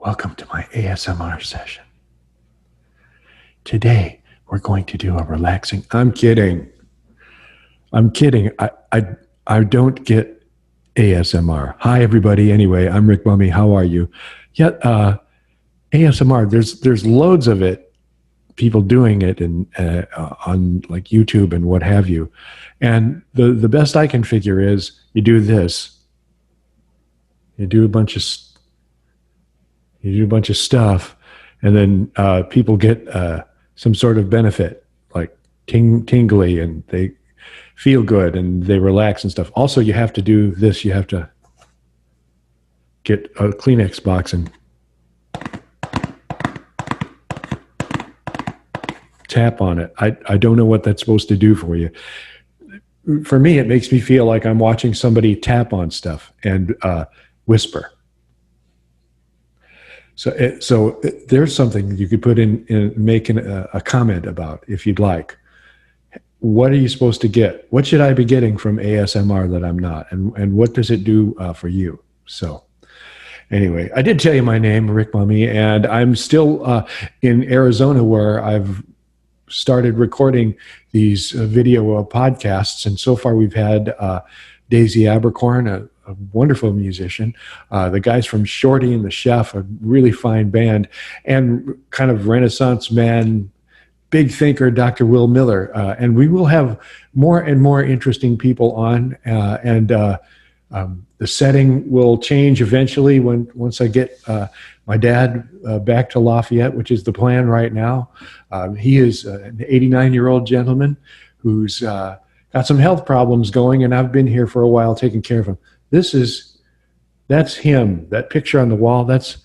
Welcome to my ASMR session. Today, we're going to do a relaxing... I'm kidding. I don't get ASMR. Hi, everybody. Anyway, I'm Rick Mummey. How are you? Yet, ASMR, there's loads of it, people doing it on like YouTube and what have you. And the best I can figure is you do this. You do a bunch of stuff, and then people get some sort of benefit, like tingly, and they feel good and they relax and stuff. Also, you have to do this. You have to get a Kleenex box and tap on it. I don't know what that's supposed to do for you. For me, it makes me feel like I'm watching somebody tap on stuff and whisper. So there's something you could put in making a comment about if you'd like. What are you supposed to get? What should I be getting from ASMR that I'm not? And what does it do for you? So anyway, I did tell you my name, Rick Mummey, and I'm still in Arizona, where I've started recording these video podcasts. And so far we've had Daisy Abercorn, a wonderful musician, the guys from Shorty and the Chef, a really fine band, and kind of Renaissance man, big thinker, Dr. Will Miller. And we will have more and more interesting people on, and the setting will change eventually once I get my dad back to Lafayette, which is the plan right now. He is an 89-year-old gentleman who's got some health problems going, and I've been here for a while taking care of him. That's him. That picture on the wall, that's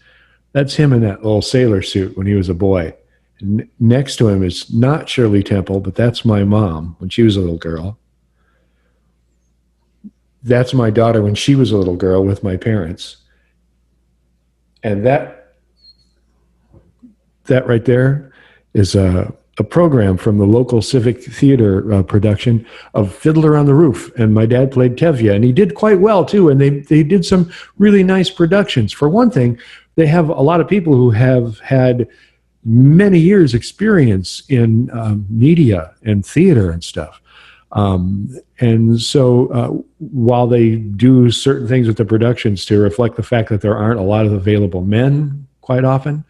him in that little sailor suit when he was a boy. And next to him is not Shirley Temple, but that's my mom when she was a little girl. That's my daughter when she was a little girl with my parents. And that right there is a program from the local civic theater production of Fiddler on the Roof. And my dad played Tevye, and he did quite well too. And they did some really nice productions. For one thing, they have a lot of people who have had many years experience in media and theater and stuff. And so while they do certain things with the productions to reflect the fact that there aren't a lot of available men quite often,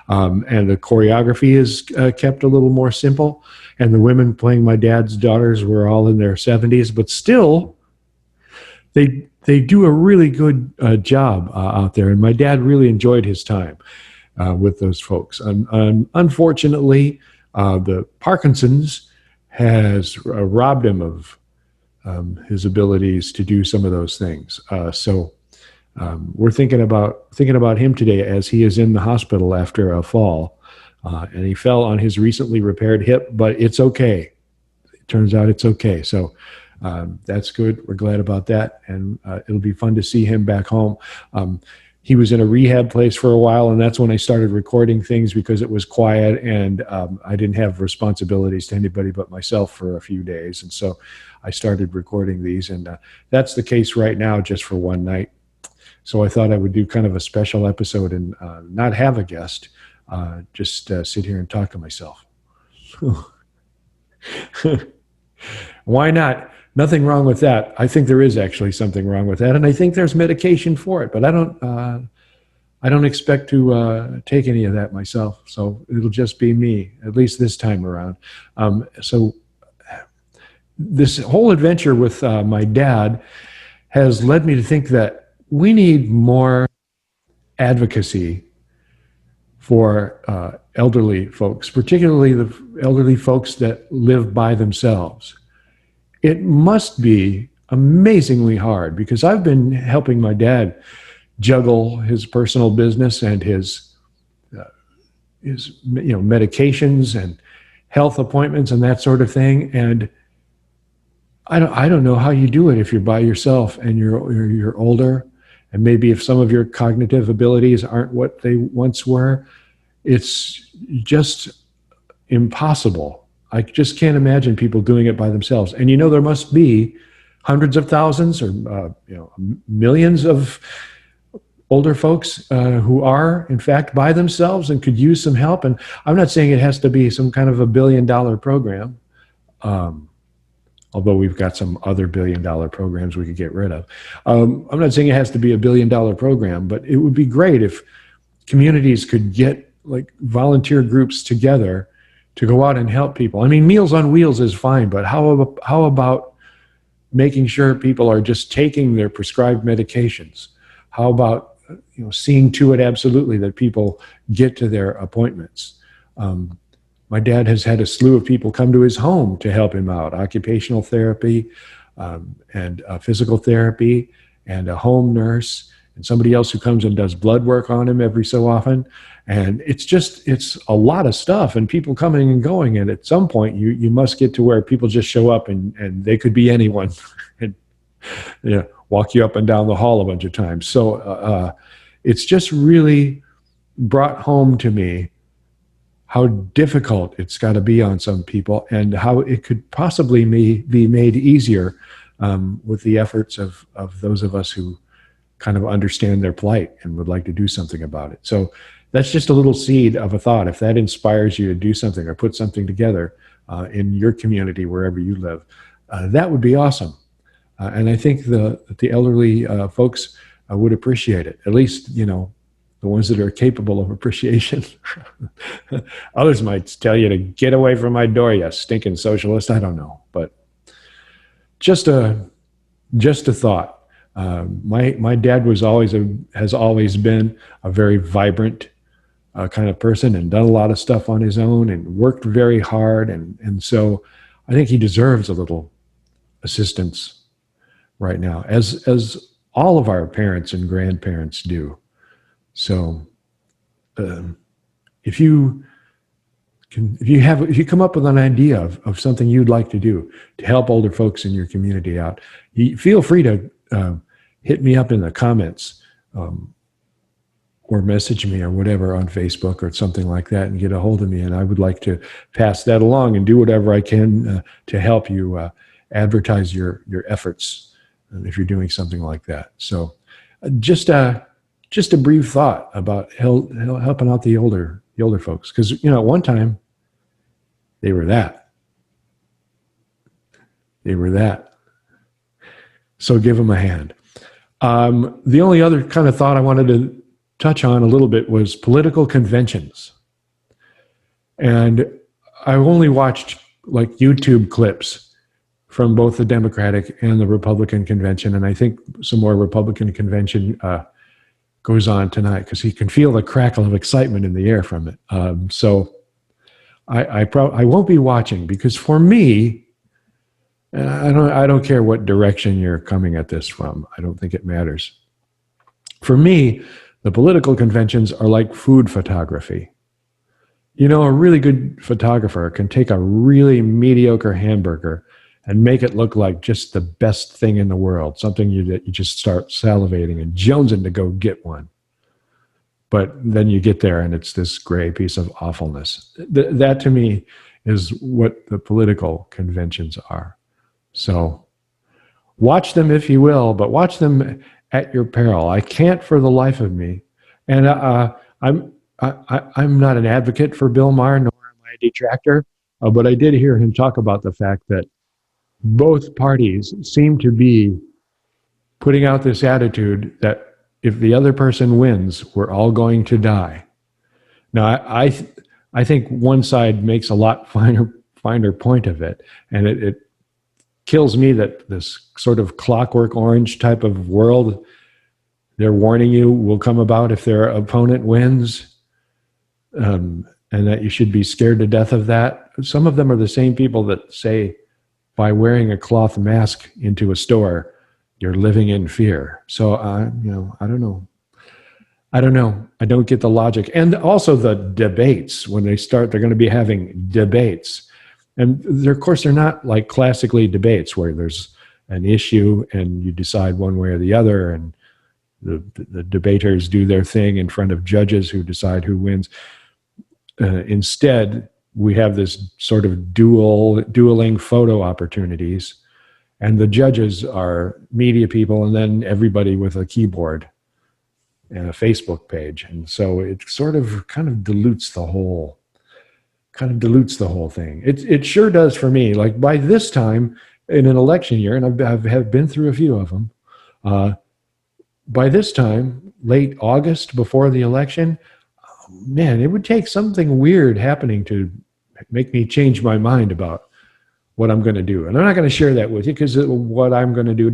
and the choreography is kept a little more simple, and the women playing my dad's daughters were all in their 70s, but still they do a really good job out there, and my dad really enjoyed his time with those folks. Unfortunately, the Parkinson's has robbed him of his abilities to do some of those things. So we're thinking about him today as he is in the hospital after a fall, and he fell on his recently repaired hip, but it's okay. It turns out it's okay. So that's good. We're glad about that, and it'll be fun to see him back home. He was in a rehab place for a while, and that's when I started recording things because it was quiet, and I didn't have responsibilities to anybody but myself for a few days. And so I started recording these, and that's the case right now, just for one night. So I thought I would do kind of a special episode and not have a guest, just sit here and talk to myself. Why not? Nothing wrong with that. I think there is actually something wrong with that, and I think there's medication for it. But I don't expect to take any of that myself. So it'll just be me, at least this time around. So this whole adventure with my dad has led me to think that we need more advocacy for elderly folks, particularly the elderly folks that live by themselves. It must be amazingly hard, because I've been helping my dad juggle his personal business and his medications and health appointments and that sort of thing. And I don't know how you do it if you're by yourself and you're older, and maybe if some of your cognitive abilities aren't what they once were. It's just impossible. I just can't imagine people doing it by themselves. And there must be hundreds of thousands or millions of older folks who are, in fact, by themselves and could use some help. And I'm not saying it has to be some kind of a billion-dollar program, although we've got some other billion-dollar programs we could get rid of. I'm not saying it has to be a billion-dollar program, but it would be great if communities could get like volunteer groups together to go out and help people. I mean, Meals on Wheels is fine, but how about making sure people are just taking their prescribed medications? How about seeing to it absolutely that people get to their appointments? My dad has had a slew of people come to his home to help him out: occupational therapy, and physical therapy, and a home nurse, and somebody else who comes and does blood work on him every so often. And it's a lot of stuff, and people coming and going. And at some point, you must get to where people just show up, and they could be anyone, and walk you up and down the hall a bunch of times. So it's just really brought home to me how difficult it's got to be on some people, and how it could possibly be made easier with the efforts of those of us who kind of understand their plight and would like to do something about it. So that's just a little seed of a thought. If that inspires you to do something or put something together in your community, wherever you live, that would be awesome. And I think the elderly folks would appreciate it, at least, the ones that are capable of appreciation. Others might tell you to get away from my door, you stinking socialist. I don't know, but just a thought. My dad has always been a very vibrant kind of person, and done a lot of stuff on his own and worked very hard. And so I think he deserves a little assistance right now, as all of our parents and grandparents do. So if you come up with an idea of something you'd like to do to help older folks in your community out, feel free to hit me up in the comments, or message me or whatever on Facebook or something like that, and get a hold of me. And I would like to pass that along and do whatever I can to help you advertise your efforts if you're doing something like that. So just a brief thought about helping out the older folks, because at one time they were that. So give them a hand. The only other kind of thought I wanted to touch on a little bit was political conventions. And I've only watched like YouTube clips from both the Democratic and the Republican convention. And I think some more Republican convention goes on tonight, because he can feel the crackle of excitement in the air from it. So I won't be watching, because for me, I don't care what direction you're coming at this from. I don't think it matters. For me, the political conventions are like food photography. A really good photographer can take a really mediocre hamburger and make it look like just the best thing in the world, something that you just start salivating and jonesing to go get one. But then you get there and it's this gray piece of awfulness. That to me is what the political conventions are. So watch them if you will, but watch them at your peril. I can't for the life of me. And I'm not an advocate for Bill Maher, nor am I a detractor, but I did hear him talk about the fact that both parties seem to be putting out this attitude that if the other person wins, we're all going to die. Now, I think one side makes a lot finer point of it, and it kills me that this sort of Clockwork Orange type of world they're warning you will come about if their opponent wins, and that you should be scared to death of that. Some of them are the same people that say by wearing a cloth mask into a store, you're living in fear. So, I don't know. I don't get the logic. And also the debates, when they start, they're going to be having debates. And of course, they're not like classically debates where there's an issue and you decide one way or the other, and the debaters do their thing in front of judges who decide who wins. Instead, we have this sort of dueling photo opportunities, and the judges are media people, and then everybody with a keyboard and a Facebook page. And so it sort of kind of dilutes the whole thing. It sure does for me. Like by this time in an election year, and have been through a few of them, by this time, late August before the election, man, it would take something weird happening to make me change my mind about what I'm going to do. And I'm not going to share that with you because what I'm going to do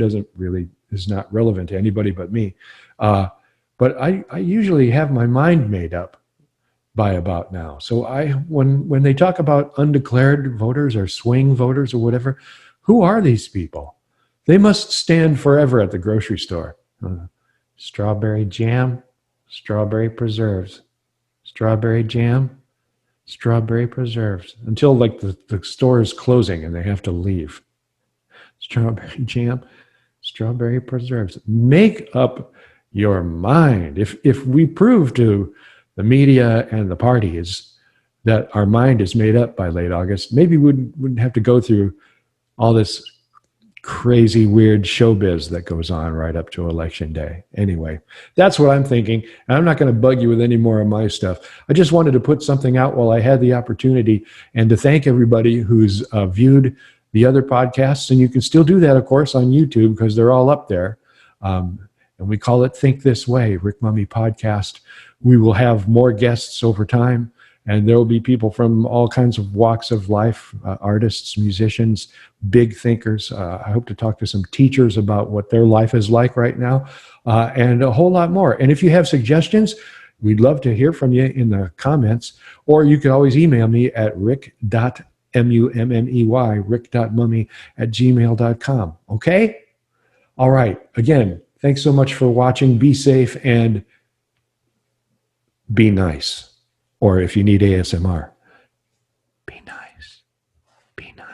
is not relevant to anybody but me. But I usually have my mind made up by about now. So when they talk about undeclared voters or swing voters or whatever, who are these people? They must stand forever at the grocery store. Strawberry jam, strawberry preserves, strawberry jam, strawberry preserves, until like the store is closing and they have to leave. Strawberry jam, strawberry preserves. Make up your mind. If we prove to the media and the parties that our mind is made up by late August, maybe we wouldn't have to go through all this crazy, weird showbiz that goes on right up to Election Day. Anyway, that's what I'm thinking. And I'm not going to bug you with any more of my stuff. I just wanted to put something out while I had the opportunity and to thank everybody who's viewed the other podcasts. And you can still do that, of course, on YouTube because they're all up there. And we call it Think This Way, Rick Mummey Podcast. We will have more guests over time. And there will be people from all kinds of walks of life, artists, musicians, big thinkers. I hope to talk to some teachers about what their life is like right now, and a whole lot more. And if you have suggestions, we'd love to hear from you in the comments, or you can always email me at rick.mummey, rick.mummy@gmail.com. Okay? All right. Again, thanks so much for watching. Be safe and be nice. Or if you need ASMR, be nice. Be nice.